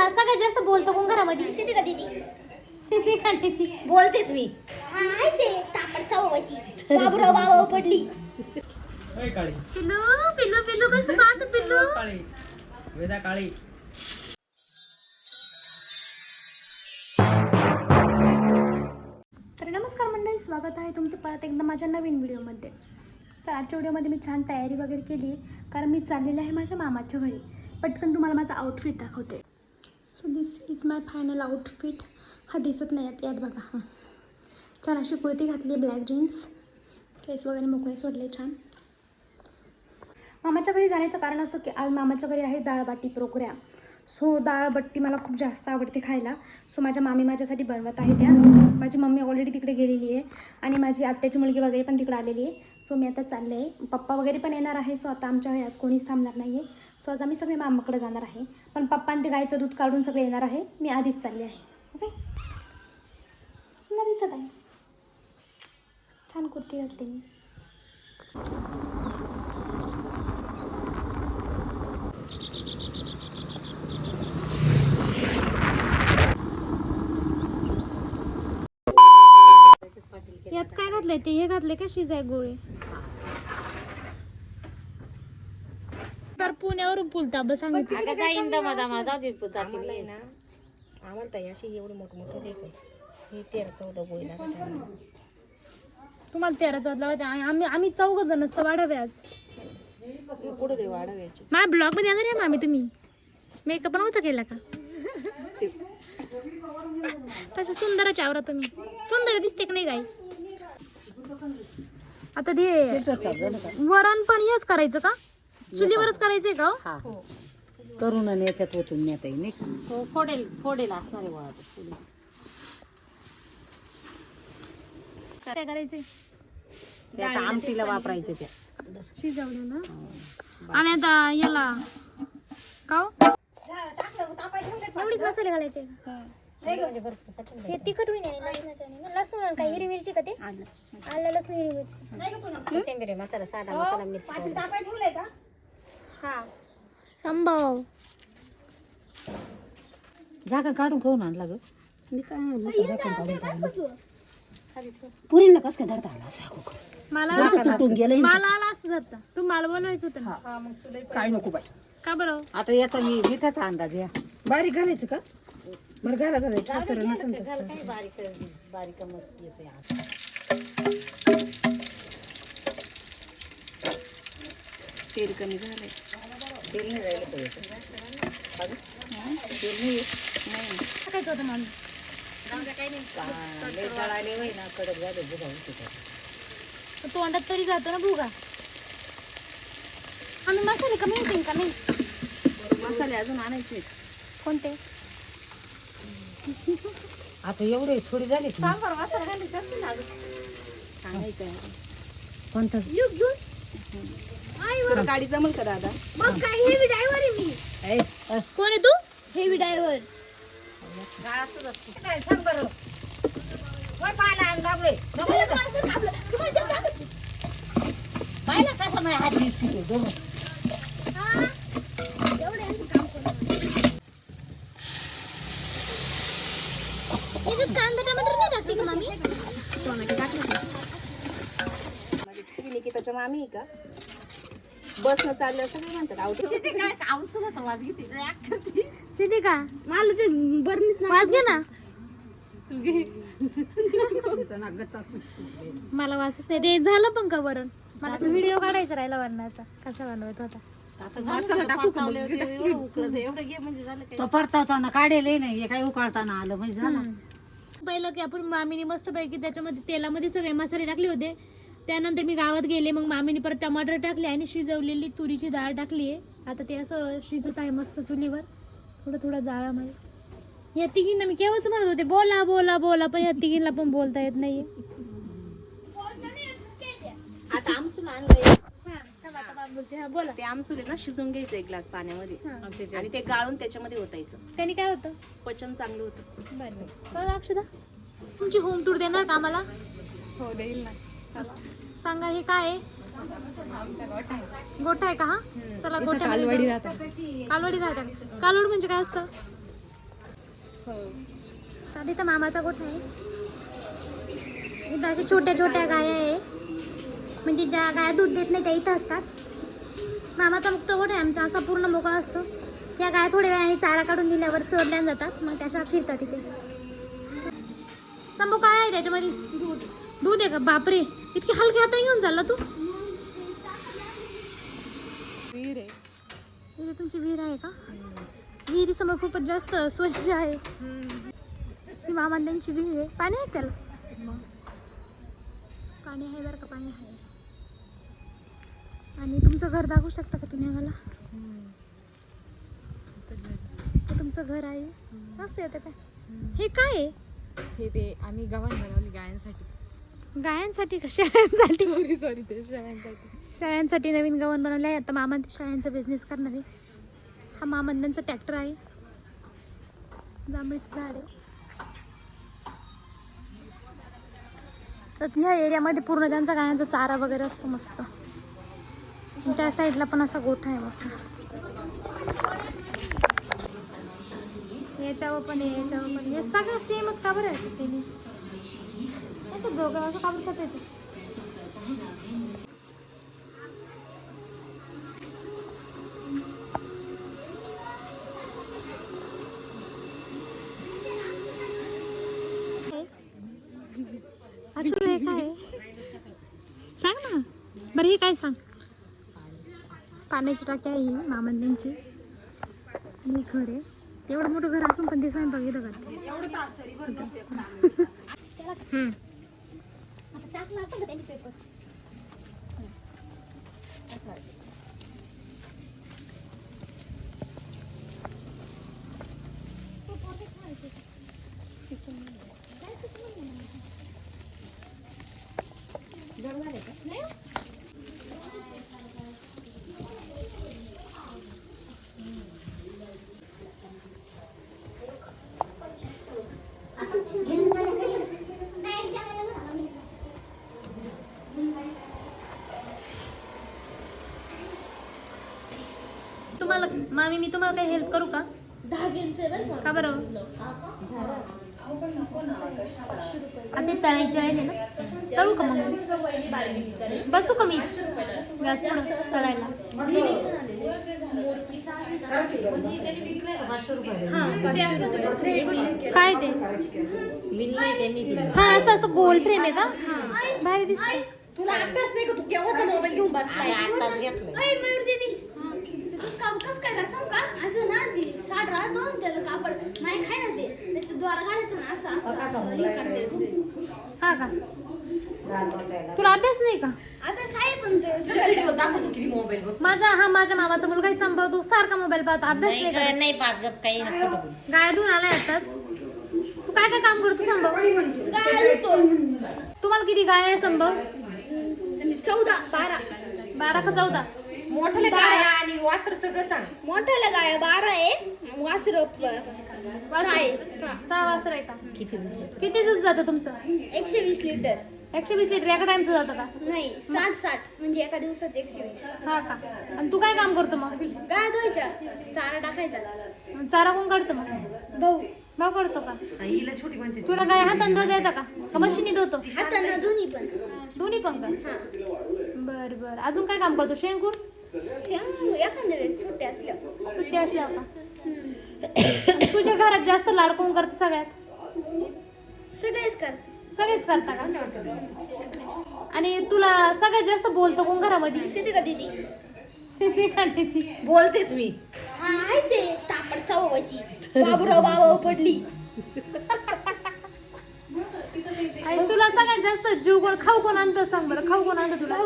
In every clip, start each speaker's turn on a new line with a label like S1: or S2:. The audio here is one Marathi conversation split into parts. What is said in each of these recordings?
S1: सगळ्यात जास्त बोलतो कोण घरामध्ये?
S2: सिद्धिका दीदी.
S1: सिद्धिका दीदी.
S2: बोलतेच मी. हाय ते तापड चवची. बाबूराव बाबा पडली.
S3: ए काळी
S1: पिल्लू पिल्लू पिल्लू कसं पाहत पिल्लू?
S3: काळी वेदा काळी.
S1: तर नमस्कार मंडळी, स्वागत आहे तुमचं परत एकदा माझ्या नवीन व्हिडिओमध्ये. तर आजच्या व्हिडिओमध्ये मी छान तयारी वगैरे केली आहे, कारण मी चाललेले आहे माझ्या मामाच्या घरी. पटकन तुम्हाला माझा आउटफिट दाखवते. So this is my final outfit. हा दिसत नाही यात बघा. हां, छान अशी कुर्ती घातली, ब्लॅक जीन्स, केस वगैरे मोकळे सोडले छान. मामाच्या घरी जाण्याचं कारण असं की आज मामाच्या घरी आहे डाळबाटी प्रोग्राम. सो डाळबट्टी मला खूप जास्त आवडते खायला. सो माझ्या मामी माझ्यासाठी बनवत आहे त्या. माझी मम्मी ऑलरेडी तिकडे गेलेली आहे आणि माझी आत्याची मुलगी वगैरे पण तिकडे आलेली आहे. सो मी आता चालले आहे. पप्पा वगैरे पण येणार आहे. सो आता आमच्या घरी आज कोणीच थांबणार नाही आहे. सो आज आम्ही सगळे मामाकडे जाणार आहे. पण पप्पांनी ते गाईचं दूध काढून सगळे येणार आहे. मी आधीच चालले आहे. ओके, सुंदर दिसत आहे. छान कुर्ती घातली मी. यात काय घातलंय? ते हे घातले का शिजाय गोळे? तर पुण्यावरून पुलता बस सांगितलं.
S2: आम्हाला ताई अशी एवढी मोठं हे 13-14 गोळी लागत.
S1: तुम्हाला 13 आम्ही 4 जण असतो. वाढावे आज
S2: पुढे दे वाढवायची.
S1: माझ्या ब्लॉग मध्ये येणार आहे मामी. तुम्ही मेकअप नव्हता केला का? तशा सुंदरच आवरा तुम्ही. सुंदर दिसते का नाही गाई? आता ते वरण पण हेच करायचं का? चुलीवरच करायचंय का?
S2: हो, करून आणि याच्यात ओतून नेता येईल. हो, फोडेल असणारे वळत.
S1: काय करायचंय?
S2: आता आमटीला वापरायचं त्या
S1: शिजवलं ना. आणि आता याला का एवढीच मसाले घालायचे? हे तिखट होईल लसूण आणि काय हिरवी मिरची का? ते आलं लसूण हिरवी मिरची
S2: कोथिंबीर मसाला साधा मसाला मिरची.
S1: हा संभव
S2: जागा काढून खाऊन आणला ग. पुरीला कस काय धरता आला असं
S1: मला
S2: तुटून गेलं.
S1: मला आला असं जातं. तू मला बोलवायचं होतं ना.
S2: काय नको बाई.
S1: का बरं?
S2: आता याचा मी मिठाचा अंदाज या बारीक घालायचं का? बरं घालायचं बारीक मस्त येते. तेल कमी झालंय. तेल नाही राहिलं पाहिजे. तेल नाही
S1: टाकायचं होतं मामी.
S2: जळाले वय ना कडक झाले बुगा.
S1: तोंडात तरी जातो ना भुगा. आम्ही मसाले कमी होतील का नाही?
S2: मसाले अजून आणायचे.
S1: कोणते?
S2: आता एवढे थोडी झाली. कोणतं गाडी जमल का दादा?
S1: मग काय हेवी ड्रायव्हर आहे मी. कोण आहे तू? Heavy driver.
S2: काय सांग बरं. पाहिलं कसं माझ्या हात दिसतो जमून.
S1: कांदा टमाटर नाही टाकते का मामी?
S2: टोमॅटो टाकलं. निकिताच्या मामी आहे का? बसनं चाललं सगळं म्हणतात. वाज घेते
S1: सिटी का? मला ते बरणीत वास घे ना. मला वासच नाही. ते झालं पण का वरण? मला तो व्हिडिओ काढायचा राहिला वरणाचा कसा बनवत होता.
S2: तो परतवताना काढेल नाही, काय उकाळताना आलं म्हणजे झालं.
S1: पहिलं की आपण मामीने मस्त पैकी त्याच्यामध्ये तेलामध्ये सगळे मसाले टाकले होते. त्यानंतर मी गावात गेले. मग मामीने परत टमाटर टाकले आणि शिजवलेली तुरीची डाळ टाकली आहे. आता ते असं शिजत आहे मस्त चुलीवर थोडं जाळामध्ये. ह्या तिघींना मी केव्हाच म्हणत होते बोला बोला बोला, पण ह्या तिघींना पण बोलता येत नाहीये.
S2: आता आमसूल आणलंय.
S1: बोला.
S2: ते आमसूल आहे ना, शिजून घ्यायचं 1 ग्लास पाण्यामध्ये आणि ते गाळून त्याच्यामध्ये ओतायचं.
S1: त्यांनी काय होतं?
S2: पचन चांगलं होतं.
S1: बरं अक्षदा, तुमची होम टूर देणार का आम्हाला?
S2: हो देईल ना.
S1: सांगा हे काय आहे? गोठा आहे का हा? चला गोठ्यामध्ये कालवडी राहतात. कालवड म्हणजे काय असतं? तर इथं मामाचा गोठा आहे. इथं अशा छोट्या छोट्या गाया आहे, म्हणजे ज्या गाया दूध देत नाही त्या इथं असतात. मामाचा मुक्त गोठा आहे आमचा, असा पूर्ण मोकळा असतो. या गाया थोड्या वेळाने चारा काढून दिल्यावर सोडल्या जातात, मग त्याच्या फिरतात इथे. संभू काय आहे त्याच्यामध्ये? दूध आहे का? बापरे, इतकी हलके हाताने घेऊन चालला तू?
S2: विहीर आहे.
S1: इथे तुमची विहीर आहे का? विहिरी समोर खूपच जास्त स्वच्छ आहे. ही मामा त्यांची विहीर आहे. पाणी आहे त्याला? पाणी आहे बरं का, पाणी आहे. आणि तुमचं घर दाखवू शकता का तुम्ही मला? हे तुमचं घर आहे. मस्त येतं काय? हे काय आहे?
S2: हे ते आम्ही गव्हाण बनवली गायांसाठी.
S1: गायांसाठी का शेळ्यांसाठी?
S2: सॉरी ते शेळ्यांसाठी.
S1: शेळ्यांसाठी नवीन गव्हाण बनवलं आहे. आता मामा ते शेळ्यांचा बिझनेस करणार आहे. हा मामांचा ट्रॅक्टर आहे. जांभळीचं झाड आहे. तर ह्या एरियामध्ये पूर्ण त्यांचा गायांचा चारा वगैरे असतो मस्त. त्या साईडला पण असा गोठा आहे मोठा. याच्यावर पण आहे, याच्यावर पण आहे. हे सगळं सेमच का बरं असेल त्यांनी? त्याचं दोघं असं का बसत येते? अजून हे काय आहे? सांग ना बरं, हे काय सांग? पाण्याची टाकी आहे ही मामांची. आणि घर आहे. एवढं मोठं घर असून पण ते स्वयंपाक इथं करते. तुम्हाला मामी मी तुम्हाला काही हेल्प करू का? का बरं? आता तळायचे राहिले ना, तळू का मग? बसू का मी गॅस पुढं तळायला? काय ते? हा असं असं गोल फ्रेम आहे का? भारी दिसते.
S2: तुला अभ्यास नाही का? तू केव्हाचा मोबाईल घेऊन बसलाय? आताच घेतलाय.
S4: कस काय कर सांग का? असं ना ती साठ राहतो त्याचं कापड माय खाय ना ते त्याचं द्वार काढायचं ना, असं असं हे करते.
S1: हा का? तुला अभ्यास नाही का?
S4: आता साहेब पण ते
S2: व्हिडिओ दाखवतो किती मोबाईल बघ.
S1: माझा मामाचा मुलगा संभवतो, सारखा मोबाईल पाहतो, अभ्यास नाही करत.
S2: नाही पाहत गप काही नको.
S1: गाय धुवून आलाय आताच. तू काय काय काम करतो संभव?
S4: गाय धुतो.
S1: तुम्हाला किती गाय आहे संभव?
S4: 14 12
S1: 12 का 14?
S2: मोठ्याला गाय आणि वासर सगळं सांग.
S4: मोठ्याला गाय 12 आहे. वासर
S1: 6 वाजता येतात.
S2: किती दूध?
S1: किती दूध जातं तुमचं?
S4: 120 लिटर.
S1: 120 लिटर एका टाइमचं जातं का?
S4: नाही 60 म्हणजे एका दिवसात 120.
S1: हा का? आणि तू काय काम करतो मग?
S4: गाय धुवायच्या, चारा टाकायचा.
S1: चारा कोण काढतो मग?
S4: भाऊ
S1: भाऊ करतो का?
S2: हिला छोटी म्हणते.
S1: तुला गाय हाताने धुता येतं का मशीनी धुतो?
S4: हातानं दोन्ही पण.
S1: दोन्ही पण का?
S4: हा.
S1: बर अजून काय काम करतो? शेणकूर?
S4: शेंग एखाद्या वेळेस सुट्टी असल्या.
S1: सुट्टी असल्या का? आणि तुझ्या घरात जास्त लाड कोण करतं सगळ्यात?
S4: सगळेच करते.
S1: सगळेच करता का? आणि तुला सगळ्यात जास्त बोलतो कोण घरामध्ये?
S4: सिद्धिका दीदी.
S1: सिद्धिका दीदी
S2: बोलतेच मी.
S4: हा आहे ते तापड चववाची. बाबूराव बाबा पडली.
S1: आणि तुला सगळ्यात जास्त जीव कोण खाऊ कोण आणतो सांग बरं? खाऊ कोण आणतो तुला?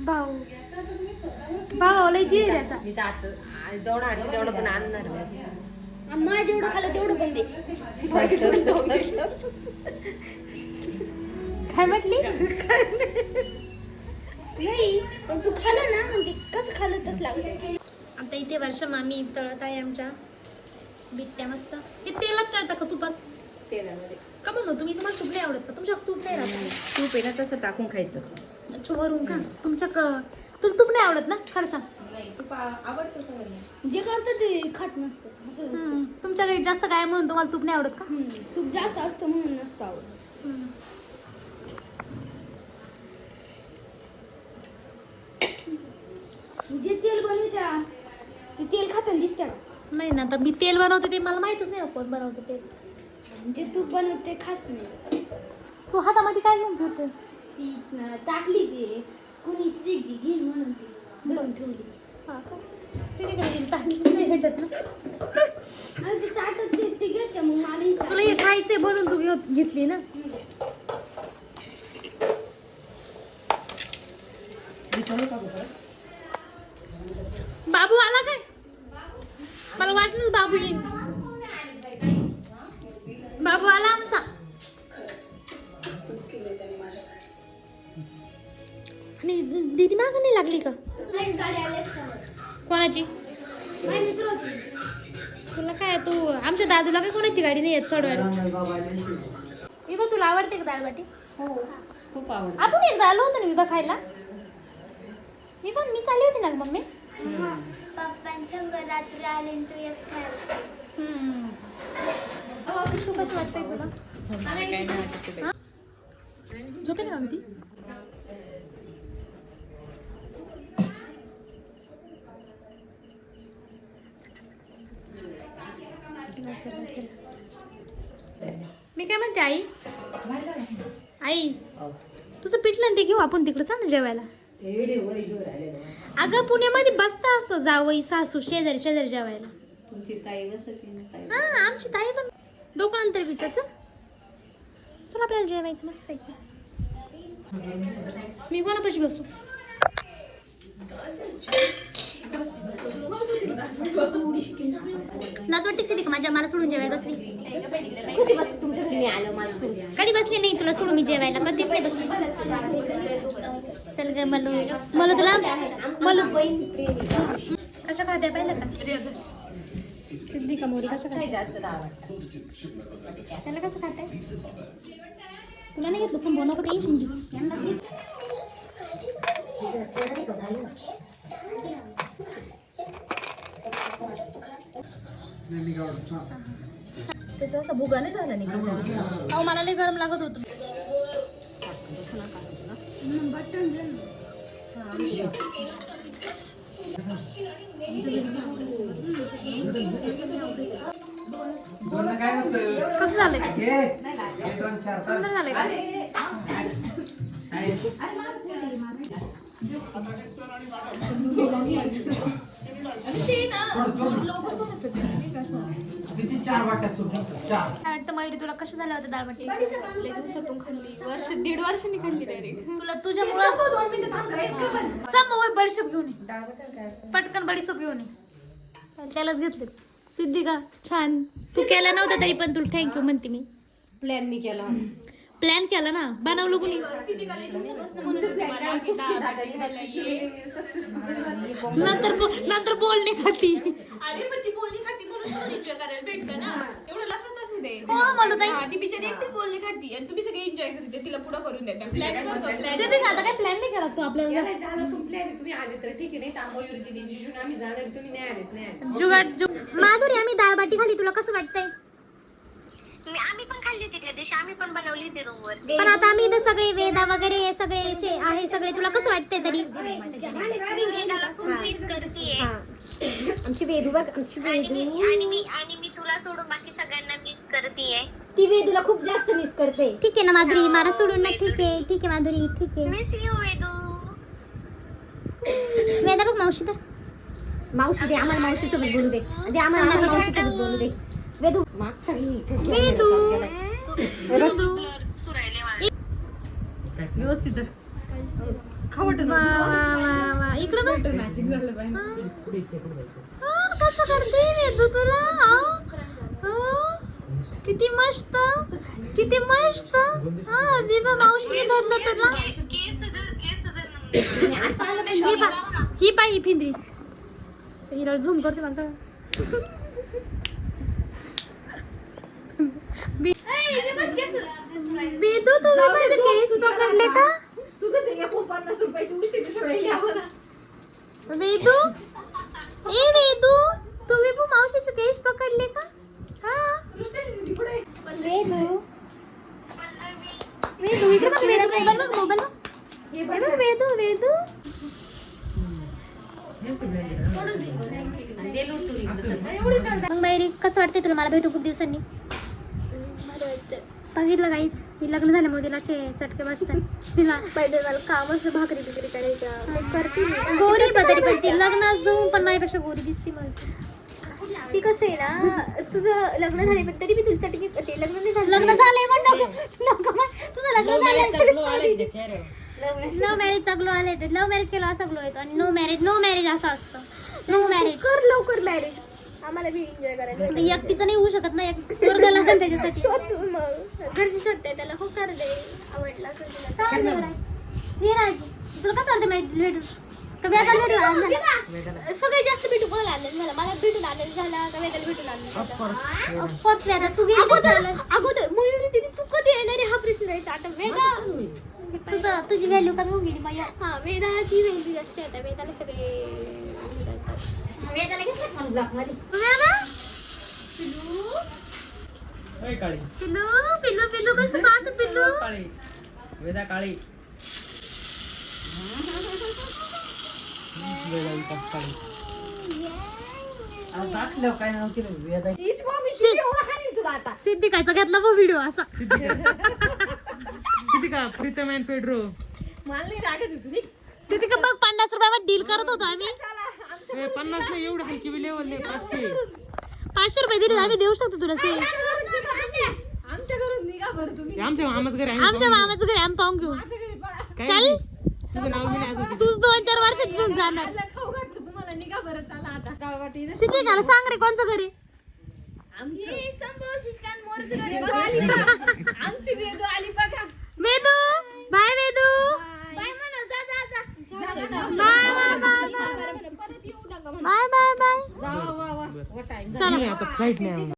S1: भाऊ. भाऊ लय जीव आहे त्याचा.
S2: मी तर आता जेवढं आहे तेवढं पण आणणार नाही.
S4: आम्हा जेवढं खाल्लं तेवढं पण दे.
S1: काय म्हटली?
S4: नाही पण तू खाल्लं ना म्हणजे कसं खाल्लं तसं लागतं.
S1: आता इथे वर्षा मामी तळत आहे आमच्या बिट्ट्या मस्त. हे तेलात तळता का तुपात?
S2: तेलामध्ये.
S1: का म्हणू तुम्ही? तुम्हाला तूप नाही आवडत का? तुमच्या तूप नाही राहत?
S2: तूप आहे ना तसं टाकून खायचं.
S1: अच्छा वरून का? तुला तूप नाही आवडत ना? खरं सांग.
S2: तूप आवडतं सगळ्यांना.
S4: जे करतं ते खात नसतं.
S1: तुमच्या तुमच्या घरी जास्त काय म्हणून तुम्हाला तूप नाही आवडत का?
S4: खूप जास्त असतं म्हणून नसतं आवडत. जे तेल बनवत्या ते तेल खाताना दिसतं का?
S1: नाही ना, तर मी तेल बनवते ते मला माहितच नाही कोण बनवतं ते.
S4: जे तूप बनवते खात नाही.
S1: तू हातामध्ये काय घेऊन फिरते?
S4: ती टाकली ते कुणी स्टिक ती घेईल म्हणून ती धरून ठेवली.
S1: हा का? सिरीकडे गेली टाकलीच नाही भेटत ना.
S4: आणि ते ताटत ते घेतलं मग मला ही
S1: तुला हे खायचंय म्हणून तू घेतली ना. बाबू आला काय? मला वाटलंच बाबू येईन. बाबू आला आमचा. आणि दीदी मागं नाही लागली का?
S4: नाही गाडी आली असता.
S1: कोणाची?
S4: माझी मित्र होती.
S1: तुला काय, तू आमच्या दादूला काय कोणाची गाडी नाही येत सोडवायला. विभा तुला आवडते का दालबाटी?
S2: हो खूप आवडतं.
S1: आपण एकदा आलो होतो ना विभा खायला. मी चालली होती ना ग मम्मी.
S4: पप्पांच्या रात्री आले तू एकटा.
S1: विशू कसं वाटतंय तुला?
S2: काही नाही वाटत ते.
S1: झोपेल का ती? मी काय म्हणते आई, आई तुझं पिठलं ते घेऊ आपण तिकडं सांग ना जेवायला. अगं पुण्यामध्ये बसता असतं जावई सासू शेजारी शेजारी जेवायला.
S2: तुमची ताई बसते ना ताई.
S1: हा आमची ताई पण डोकं नंतर विचार. चल आपल्याला जेवायचं मस्त पैकी. मी कोणापाशी बसू? नाच वाटते सिद्धी का माझ्या मला सोडून जेवायला बसली?
S2: कशी बसते तुमच्या घरी? मी आलो मला सोडून.
S1: कधी बसली नाही तुला सोडून मी जेवायला, कधीच नाही बसली. चल ग मला तुला कशा खाते पाहिलं का? सिद्धी का मोरी कशा खाते?
S2: जास्त आवडतं.
S1: त्याला कसं खाताय? तुला नाही घेतलं संभव नको टेन्शन घेऊ.
S2: त्याचा असा भुगा नाही झाला नाही.
S1: अहो मला लय गरम लागत होतं. कसं झालंय? सुंदर झालंय का? काय वाटतं मयुरी तुला कसं झालं होतं दालबाटी?
S5: दिवसातून खाल्ली, दीड वर्षांनी खाल्ली डायरेक्ट.
S1: तुला तुझ्यामुळं बडीशोप घेऊन ये. पटकन बडीशोप घेऊन ये. त्यालाच घेतले. सिद्धी का छान. तू केला नव्हता तरी पण तुला थँक्यू म्हणते मी.
S2: प्लॅन मी केला.
S1: प्लॅन केला ना, बनवलं कुणी? नंतर बोलणे खाती.
S5: अरे पण ती बोलणी खाती म्हणून तुम्ही एन्जॉय करायला भेटतं ना. एवढं लक्षात असू दे.
S1: हो मला ताई.
S5: ती बिचारी एकटीच बोलणी खाती आणि तुम्ही सगळे एन्जॉय करते. तिला पुढं करून देता. प्लॅन करतो प्लॅन.
S1: सिद्धी का आता काय प्लॅन नाही करत तू आपल्याला?
S2: झालं पण प्लॅन. तुम्ही आले तर ठीक आहे, नाही तर मयुरी दिदी जिजून आम्ही जाणार. तुम्ही नाही आलेत.
S1: जुगाड माधुरी आम्ही दालबाटी खाली, तुला कसं वाटतंय?
S6: आम्ही पण खाल्ली होती त्या दिवशी, आम्ही पण बनवली होती रूमवर.
S1: पण आता आम्ही इथं सगळे वेदा वगैरे सगळे आहे सगळे, तुला कसं वाटतंय तरी?
S6: मी वेदाला खूप मिस करतेय.
S4: आमची वेदू बघ, आमची
S6: आणि मी तुला सोडून बाकी सगळ्यांना मिस करतेय.
S4: ती वेदूला खूप जास्त मिस करते.
S1: ठीक आहे ना माधुरी, मला सोडून ना. ठीक आहे माधुरी, ठीक आहे.
S6: Miss you Vedu.
S1: वेदा बघ मावशी तर.
S4: मावशी दे आम्हाला, मावशी सोबत बोलू दे. दे आम्हाला मावशी सोबत बोलू दे. वेदू
S1: वेदू
S6: सुरायले मला.
S2: व्यवस्थित खावट
S1: इकडं बघ.
S5: मॅचिंग झालं पाहिजे.
S1: कसं करते वेदू तुला? किती मस्त, किती मस्त. हा दिवा मावशीने धरलं तुला. ही पाय ही फिंदरी. हिला झूम करते मला. वेदू तुम्ही माझे केस पकडले का?
S2: तुझं ते 50 रुपयाची उशिरी सोडली आम्हाला.
S1: वेदू, ए वेदू, तुम्ही पण मावशीचे केस पकडले का? वेदू वेदू इकडे बघ वेदू मोबाईल बघ मोबाईल बघ हे बघ वेदू वेदू मग बाई कसं वाटतंय तुला मला भेटू खूप दिवसांनी बघितलं काहीच ही लग्न झाल्यामुळे तिला असे चटके बसतात तिला
S4: पहिले मला कामच भाकरी बिकरी करायच्या करते
S1: गोरी बदली पण ती लग्न जाऊन पण माझ्यापेक्षा गोरी दिसते मला
S4: ती कसं आहे ना तुझं लग्न झाले पण तरी मी तुला चटकी ते लग्न नाही झालं
S1: लग्न झालंय पण नको तुझं लग्न
S3: लव्ह मॅरेजचा
S1: झालंय
S3: ग्लो आला तिच्या चेहऱ्यावर.
S1: लव्ह मॅरेजचा ग्लो आलाय तर लव्ह मॅरेज केला असा ग्लो येतो आणि नो मॅरेज असं असतं नो मॅरेज
S4: कर लवकर मॅरेज आम्हाला बी एन्जॉय करायला
S1: एकटीचं नाही होऊ शकत ना एक वर्ग लागेल त्याच्यासाठी
S4: शोध तू मग घरची शोधते त्याला हो कर दे आवडला असेल तुला.
S1: काय देवराज देवराज तुला कसं वाटतं मॅरेज भेटून का वेदाला भेटून आनंद झाला
S4: सगळ्यात जास्त भेटू कोणाला आनंद झाला मला भेटून आनंद झाला का वेदाला भेटून आनंद झाला
S1: ऑफकोर्स वेदा तू गेली
S4: अगोदर मयुरी दीदी तू कधी येणार आहे हा प्रश्न राहायचा आता वेदा
S1: तुझी व्हॅल्यू कमी होऊन गेली माझ्या
S4: हा वेदाची व्हॅल्यू जास्त आहे आता वेदाला सगळे
S2: वेदाला घेतलं पण ब्लॉक मध्ये
S3: ओय काळी
S1: पिल्लू पिल्लू पिल्लू कसं पाहत पिल्लू
S3: काळी वेदा काळी वेदा विकास काळी दाखलं काय नाव केलं वेदा
S2: हीच मम्मी किती एवढं हानी तुला आता
S1: सिद्धिकाचा घेतला बघ व्हिडिओ असा
S3: सिद्धिका प्रीतम अँड पेड्रो
S2: मला नाही रागत होती तुम्ही
S1: सिद्धिका बघ 50 रुपयावर डील करत होतो आम्ही
S3: 50 नाही एवढं हलकी लेवल नाही
S1: 500 रुपये दिले आम्ही देऊ शकतो तुला सेल
S2: आमच्या घरून निघा बरं तुम्ही
S3: आमच्या मामाच घर
S1: आमच्या मामाचं घर आम्ही पाहून घेऊ चल
S3: तुझं नाव घेणे अजून
S1: तूच 2-4 वर्षात घेऊन जाणार
S2: आता खाऊ घातलं तुम्हाला निघा बरं चला आता काळवाटी
S1: सिद्धिकाला सांग रे कोणचं घर आहे
S2: आमची वेदू आली बघा
S1: वेदू बाय वेदू
S4: बाय म्हणा जा जा जा
S1: बाय
S2: परत येऊ नका
S1: बाय बाय बाय
S2: जावा वा वा टाइम
S1: चला
S3: आता फ्लाईट नाही